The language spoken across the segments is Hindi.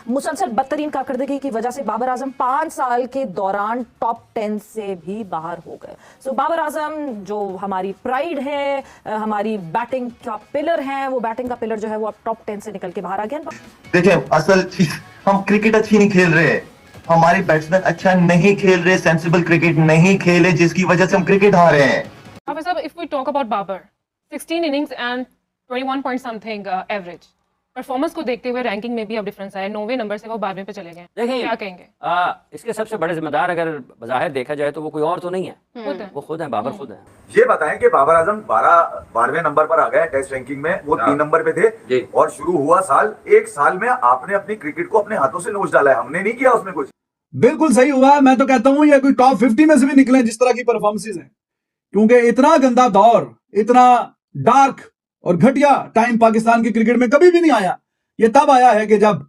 मुसलसल बदतरीन कारकर्दगी की वजह से बाबर आजम 5 साल के दौरान टॉप 10 से भी बाहर हो गए। सो बाबर आजम जो हमारी प्राइड है, हमारी बैटिंग का पिलर है, वो बैटिंग का पिलर जो है वो अब टॉप 10 से निकल के बाहर आ गया। देखिए, असल चीज हम क्रिकेट अच्छी नहीं खेल रहे, हमारे बैट्समैन अच्छा नहीं खेल रहे, सेंसिबल क्रिकेट नहीं खेले, जिसकी वजह से हम क्रिकेट हार रहे हैं। If we talk about Babar, 16 innings and 21 point something average. Performance को देखते हुए रैंकिंग में भी अब डिफरेंस आया, 9वें नंबर से वो 12वें पे चले गए। देखिए, क्या कहेंगे? इसके सबसे बड़े जिम्मेदार अगर बज़ाहिर देखा जाए तो वो कोई और तो नहीं है, वो खुद है, बाबर खुद है। ये बताएं कि बाबर आजम 12वें नंबर पर आ गए टेस्ट रैंकिंग में, वो 3 नंबर पे थे और शुरू हुआ साल, एक साल में आपने अपनी क्रिकेट को अपने हाथों से नोच डाला है, हमने नहीं किया उसमें कुछ। बिल्कुल सही हुआ है। मैं तो कहता हूं ये कोई टॉप 50 में से भी निकले जिस तरह की परफॉर्मेंसेज हैं, क्योंकि इतना गंदा दौर, इतना डार्क और घटिया टाइम पाकिस्तान की क्रिकेट में कभी भी नहीं आया। ये तब आया है कि जब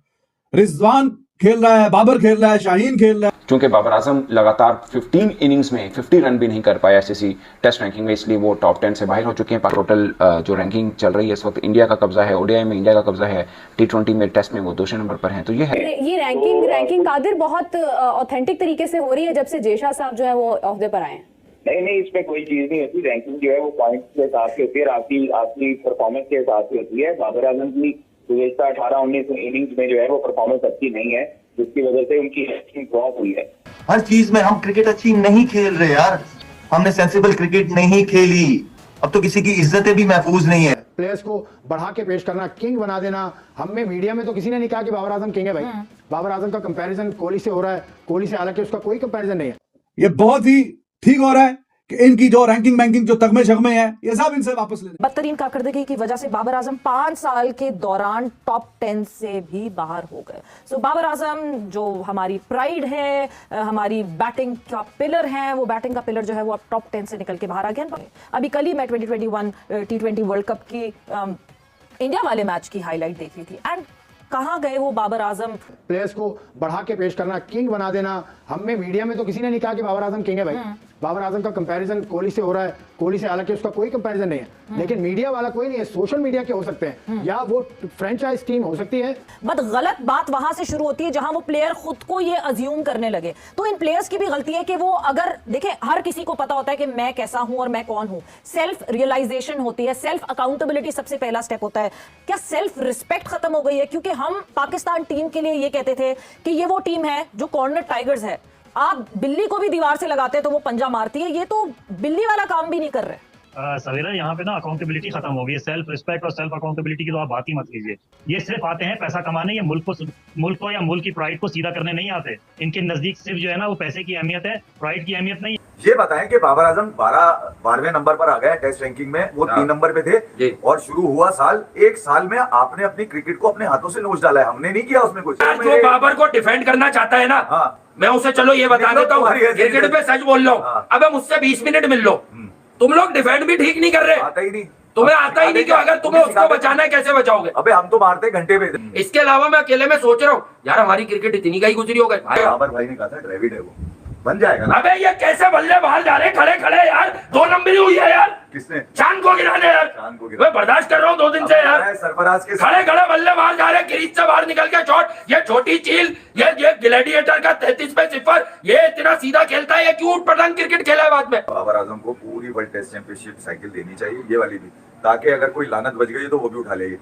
रिजवान खेल रहा है, बाबर खेल रहा है, शाहीन खेल रहा है। चूंकि बाबर आजम लगातार 15 इनिंग्स में 50 रन भी नहीं कर पाया आईसीसी टेस्ट रैंकिंग में, इसलिए वो टॉप 10 से बाहर हो चुके हैं। टोटल जो रैंकिंग चल रही है इस वक्त इंडिया का कब्जा है, ओडीआई में इंडिया का कब्जा है, टी20 में, टेस्ट में वो 200 नंबर पर हैं। तो ये है, ये रैंकिंग कादिर बहुत ऑथेंटिक तरीके से हो रही है जब से जेशा साहब जो है वो ओहदे पर आए हैं। नहीं, इसमें कोई चीज नहीं होती। रैंकिंग जो है वो पॉइंट्स के हिसाब से होती है, आपकी परफॉर्मेंस के हिसाब से होती है। बाबर आजम की गुज़श्ता 18-19 इनिंग्स में जो है वो परफॉर्मेंस अच्छी नहीं है, जिसकी वजह से उनकी रैंकिंग ड्रॉप हुई है। हर चीज में हम क्रिकेट अच्छी नहीं खेल रहे यार, हमने सेंसिबल क्रिकेट नहीं खेली, अब तो किसी की इज्जतें भी महफूज नहीं है। प्लेयर्स को बढ़ा के पेश करना, किंग बना देना, हमें मीडिया में तो किसी ने नहीं कहा कि बाबर आजम किंग है भाई। बाबर आजम का कंपैरिजन कोहली से हो रहा है, कोहली से हालांकि उसका कोई कंपैरिजन नहीं है। ये बहुत ही ठीक हो रहा है कि इनकी जो रैंकिंग जो तगमे शगमे हैं ये सब इनसे वापस ले। बदतरीन कारकर्दगी की वजह से बाबर आजम 5 साल के दौरान टॉप 10 से भी बाहर हो गए। सो बाबर आजम जो हमारी प्राइड है, हमारी बैटिंग का पिलर है, वो बैटिंग का पिलर जो है वो अब टॉप 10 से निकल के बाहर आ गया। अभी कल ही मैं 2021 T20 वर्ल्ड कप की इंडिया वाले मैच की हाईलाइट देख रही थी, एंड कहाँ गए वो बाबर आजम। प्लेयर्स को बढ़ा के पेश करना, किंग बना देना, हमें मीडिया में तो किसी ने नहीं कहा कि बाबर आजम किंग है भाई। बाबर आजम का कंपैरिजन कोहली से हो रहा है, कोहली से हालांकि उसका कोई कंपैरिजन नहीं है, लेकिन मीडिया वाला कोई नहीं है। सोशल मीडिया के हो सकते हैं या वो फ्रेंचाइज टीम हो सकती है। बट गलत बात वहां से शुरू होती है जहां वो प्लेयर खुद को ये अज्यूम करने लगे। तो इन प्लेयर्स की भी गलती है कि वो, अगर देखें, हर किसी को पता होता है कि मैं कैसा हूं और मैं कौन हूं। सेल्फ रियलाइजेशन होती है, सेल्फ अकाउंटेबिलिटी सबसे पहला स्टेप होता है। क्या सेल्फ रिस्पेक्ट खत्म हो गई है? क्योंकि हम पाकिस्तान टीम के लिए ये कहते थे कि ये वो टीम है जो कॉर्नर टाइगर्स है। आप बिल्ली को भी दीवार से लगाते तो वो पंजा मारती है, ये तो बिल्ली वाला काम भी नहीं कर रहे। सवेरा यहाँ पे ना अकाउंटेबिलिटी खत्म हो गई है। सेल्फ रिस्पेक्ट और सेल्फ अकाउंटेबिलिटी की तो आप बात ही मत कीजिए। ये सिर्फ आते हैं पैसा कमाने, या मुल्क को या मुल्क की प्राइड को सीधा करने नहीं आते। इनके नजदीक सिर्फ जो है ना वो पैसे की अहमियत है, प्राइड की अहमियत नहीं। ये बताएं कि बाबर आजम 12वें नंबर पर आ गए टेस्ट रैंकिंग में, वो 3 नंबर पे थे और शुरू हुआ साल, एक साल में आपने अपनी क्रिकेट को अपने हाथों से नोच डाला है, हमने नहीं किया उसमें कुछ। जो बाबर को डिफेंड करना चाहता है ना, मैं उसे चलो ये बता देता हूँ, क्रिकेट पे सच बोल लो। अब मुझसे 20 मिनट मिल लो, तुम लोग डिफेंड भी ठीक नहीं कर रहे। आता ही नहीं, तुम्हें आता ही नहीं कि अगर तुम्हें उसको बचाना है कैसे बचाओगे? अबे हम तो मारते घंटे पे। इसके अलावा मैं अकेले में सोच रहा हूँ यार, हमारी क्रिकेट इतनी का ही गुजरी हो गई। बाबर भाई ने कहा था ड्रेविड है, वो बन जाएगा ना। अबे ये कैसे बल्ले बाहर जा रहे खड़े खड़े यार, 2 नंबरी हुई है यार। किसने? चांद को गिराने यार, मैं बर्दाश्त कर रहा हूँ 2 दिन से यार। सरफराज के खड़े खड़े बल्ले बाहर जा रहे, क्रीज से बाहर निकल के शॉट, ये छोटी चील, ये ग्लैडिएटर का 33 पे 0, ये इतना सीधा खेलता है, ये क्यों उठपटांग क्रिकेट खेला है बाद में। बाबर आजम को पूरी वर्ल्ड टेस्ट चैंपियनशिप साइकिल देनी चाहिए, ये वाली भी, ताकि अगर कोई लानत बच गई तो वो भी उठा लेगी।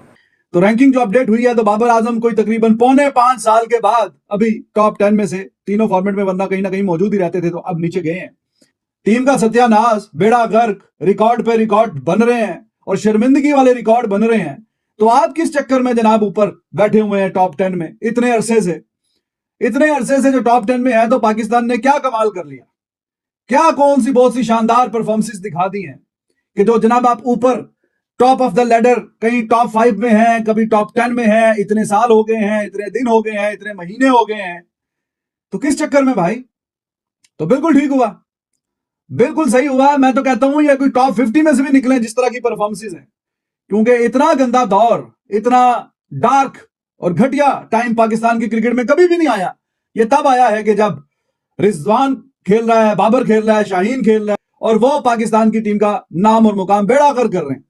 तो रैंकिंग जो अपडेट हुई है तो बाबर आजम कोई तकरीबन 5.25 साल के बाद अभी टॉप 10 में से, तीनों फॉर्मेट में वरना कहीं ना कहीं मौजूद ही रहते थे, तो अब नीचे गए हैं। टीम का सत्यानाश, बेड़ा गर्क, रिकॉर्ड पे रिकॉर्ड बन रहे हैं और शर्मिंदगी वाले रिकॉर्ड बन रहे हैं। तो आप किस चक्कर में जनाब ऊपर बैठे हुए हैं टॉप 10 में इतने अरसे से जो टॉप 10 में है? तो पाकिस्तान ने क्या कमाल कर लिया, क्या कौन सी बहुत सी शानदार परफॉर्मेंसेस दिखा दी हैं कि जो जनाब आप ऊपर टॉप ऑफ द लेडर, कहीं टॉप 5 में हैं, कभी टॉप 10 में हैं। इतने साल हो गए हैं, इतने दिन हो गए हैं, इतने महीने हो गए हैं, तो किस चक्कर में भाई? तो बिल्कुल ठीक हुआ, बिल्कुल सही हुआ। मैं तो कहता हूं ये कोई टॉप 50 में से भी निकले जिस तरह की परफॉर्मेंसेज हैं, क्योंकि इतना गंदा दौर, इतना डार्क और घटिया टाइम पाकिस्तान की क्रिकेट में कभी भी नहीं आया। ये तब आया है कि जब रिजवान खेल रहा है, बाबर खेल रहा है, शाहीन खेल रहा है, और वो पाकिस्तान की टीम का नाम और मुकाम बेड़ा कर रहे हैं।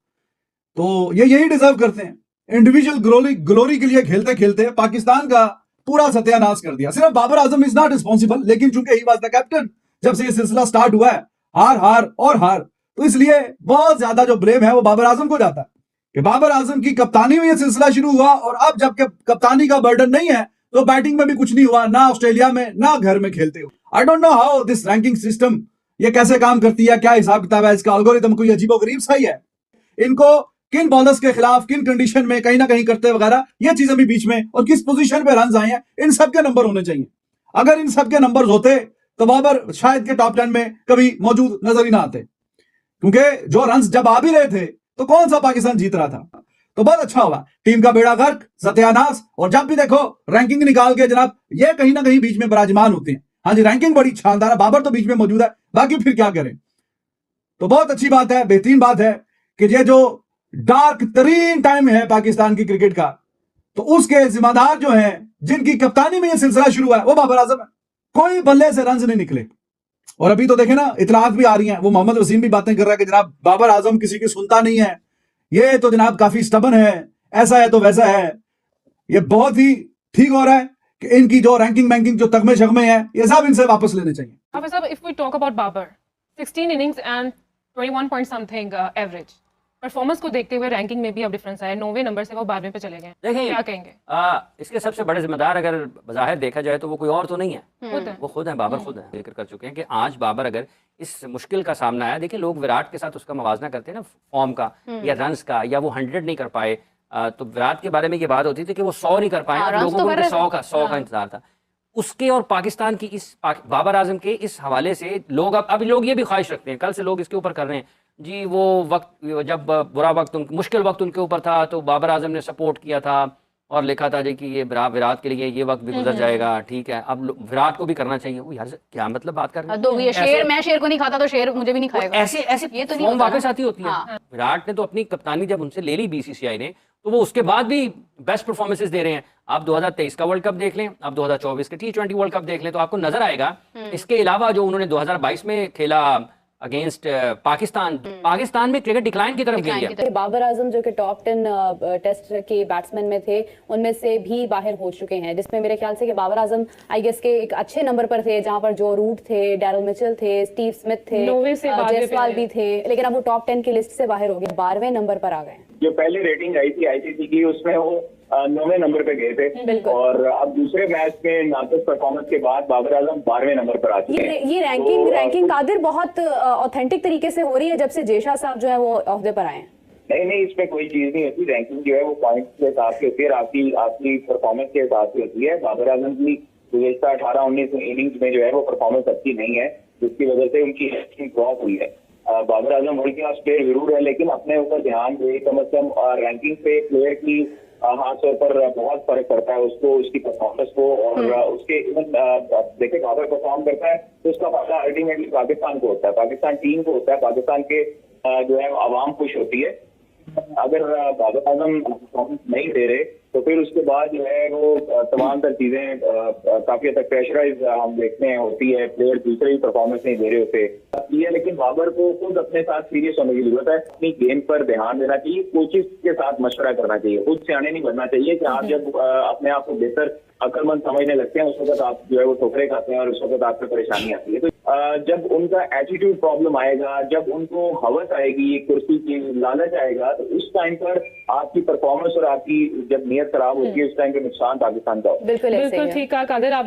तो ये यही डिजर्व करते हैं। इंडिविजुअल ग्लोरी के लिए खेलते खेलते पाकिस्तान का पूरा सत्यानाश कर दिया। सिर्फ Babar Azam is not responsible, लेकिन चूंकि ही वाज द कैप्टन जब से ये सिलसिला स्टार्ट हुआ है, हार हार और हार, तो इसलिए बहुत ज्यादा जो ब्लेम है वो बाबर आजम को जाता है कि बाबर आजम की कप्तानी में ये सिलसिला शुरू हुआ, और अब जब कप्तानी का बर्डन नहीं है तो बैटिंग में भी कुछ नहीं हुआ, ना ऑस्ट्रेलिया में ना घर में खेलते हुए। I don't know how this ranking system ये कैसे काम करती है, क्या हिसाब किताब है इसका, एल्गोरिथम कोई अजीबोगरीब सा ही है। इनको किन बॉलर्स के खिलाफ किन कंडीशन में कहीं ना कहीं करते वगैरह ये चीजें भी बीच में, और किस पोजीशन पे रन आए हैं, इन सब के नंबर होने चाहिए। अगर इन सब के नंबर होते तो बाबर शायद के टॉप 10 में कभी मौजूद नजर ही ना आते, क्योंकि जो रन जब आ भी रहे थे तो कौन सा पाकिस्तान जीत रहा था। तो बहुत अच्छा हुआ, टीम का बेड़ा गर्क, सत्यानाश, और जब भी देखो रैंकिंग निकाल के जनाब ये कहीं ना कहीं बीच में विराजमान होते हैं। हाँ जी, रैंकिंग बड़ी शानदार है, बाबर तो बीच में मौजूद है, बाकी फिर क्या करें। तो बहुत अच्छी बात है, बेहतरीन बात है कि ये जो डार्क तरीन टाइम है पाकिस्तान की क्रिकेट का, तो उसके जिम्मेदार जो हैं, जिनकी कप्तानी में यह सिलसिला शुरू हुआ है, वो बाबर आजम है। कोई बल्ले से रन नहीं निकले, और अभी तो देखे ना इतलात भी आ रही हैं, वो मोहम्मद वसीम भी बातें कर रहा है कि जनाब बाबर आजम किसी की सुनता नहीं है, ये तो जनाब काफी स्टबन है, ऐसा है तो वैसा है। ये बहुत ही ठीक हो रहा है कि इनकी जो रैंकिंग जो तगमे शगमे हैं ये सब इनसे वापस लेने चाहिए। हाफिज साहब, if we talk about Babar, 16 innings and 21 point something average, performance को देखते हुए रैंकिंग में भी अब डिफरेंस आया, 9वें नंबर से वो 12वें पे चले गए। देखिए, क्या कहेंगे? इसके सबसे बड़े जिम्मेदार अगर बज़ाहिर देखा जाए तो वो कोई और तो नहीं है, वो खुद है, बाबर खुद है। जिक्र कर चुके हैं कि आज बाबर अगर इस मुश्किल का सामना आया, देखिए लोग विराट के साथ उसका मवाजना करते हैं ना, फॉर्म का या रन्स का, या वो 100 नहीं कर पाए, तो विराट के बारे में ये बात होती थी कि वो 100 नहीं कर पाए, लोगों को 100 का इंतजार था। उसके और पाकिस्तान की इस बाबर आजम के इस हवाले से लोग अब लोग ये भी ख्वाहिश रखते हैं, कल से लोग इसके ऊपर कर रहे हैं जी, वो वक्त जब बुरा वक्त मुश्किल वक्त उनके ऊपर था तो बाबर आजम ने सपोर्ट किया था और लिखा था जी कि ये विराट के लिए ये वक्त भी गुजर जाएगा, ठीक है, अब विराट को भी करना चाहिए। वो यार क्या मतलब बात कर रहे हैं, ये शेर, मैं शेर को नहीं खाता तो शेर मुझे भी नहीं खाएगा, ऐसे ये तो नहीं फॉर्म होता वापस आती होती है। विराट ने तो अपनी कप्तानी जब उनसे ले ली बीसीसीआई ने, तो वो उसके बाद भी बेस्ट परफॉर्मेंसेस दे रहे हैं। आप 2023 का वर्ल्ड कप देख लें, आप 2024 के T20 वर्ल्ड कप देख लें, तो आपको नजर आएगा। इसके अलावा जो उन्होंने 2022 में खेला अगेंस्ट पाकिस्तान में क्रिकेट डिक्लाइन की तरफ गई है। बाबर आजम जो कि टॉप 10 टेस्ट के बैट्समैन में थे, उनमें से भी बाहर हो चुके हैं, जिसमें मेरे ख्याल से कि बाबर आजम आई गेस के एक अच्छे नंबर पर थे, जहां पर जो रूट थे, डैरल मिचेल थे, स्टीव स्मिथ थे, जयसवाल भी थे, लेकिन अब वो टॉप 10 की लिस्ट से बाहर हो गए, 12वें नंबर पर आ गए। जो पहले रेटिंग आई थी आईसीसी की, उसमें वो 9वें नंबर पे गए थे, और अब दूसरे मैच में नाक़िस परफॉर्मेंस के बाद बाबर आजम 12वें नंबर पर आ चुके हैं। ये रैंकिंग कादिर बहुत ऑथेंटिक तरीके से हो रही है जब से जेशा साहब जो है वो ओहदे पर आए हैं। नहीं, इसमें कोई चीज नहीं होती। रैंकिंग जो है वो पॉइंट्स के हिसाब से होती है, आपकी परफॉर्मेंस के हिसाब से होती है। बाबर आजम की गुज़श्ता 18-19 इनिंग्स में जो है वो परफॉर्मेंस अच्छी नहीं है, जिसकी वजह से उनकी रैंकिंग ड्रॉप हुई है। Babar Azam world class player जरूर है, लेकिन अपने ऊपर ध्यान दे, कम से कम रैंकिंग पे प्लेयर की हाथों पर बहुत फर्क पड़ता है, उसको, उसकी परफॉर्मेंस को, और उसके इवन देखिए बाबर परफॉर्म करता है तो उसका फायदा अल्टीमेटली पाकिस्तान को होता है, पाकिस्तान टीम को होता है, पाकिस्तान के जो है आवाम खुश होती है। अगर बाबर आजम परफॉर्मेंस नहीं दे रहे तो फिर उसके बाद जो है वो तमाम तर चीजें काफी हद तक प्रेशराइज हम देखते हैं होती है, प्लेयर दूसरे ही परफॉर्मेंस नहीं दे रहे होते ये। लेकिन बाबर को खुद अपने साथ सीरियस होने की जरूरत है, अपनी गेम पर ध्यान देना चाहिए, कोचेस के साथ मशवरा करना चाहिए, खुद सियाने नहीं बनना चाहिए कि आप जब अपने आप को बेहतर अक्लमंद समझने लगते हैं उस वक्त आप जो है वो ठोकरे खाते हैं और उस वक्त आपको परेशानी आती है। तो जब उनका एटीट्यूड प्रॉब्लम आएगा, जब उनको हवस आएगी, कुर्सी की लालच आएगा, तो उस टाइम पर आपकी परफॉर्मेंस और आपकी जब नीयत खराब होती है उस टाइम पे नुकसान पाकिस्तान का होता है। बिल्कुल ठीक कहा कादिर आपने।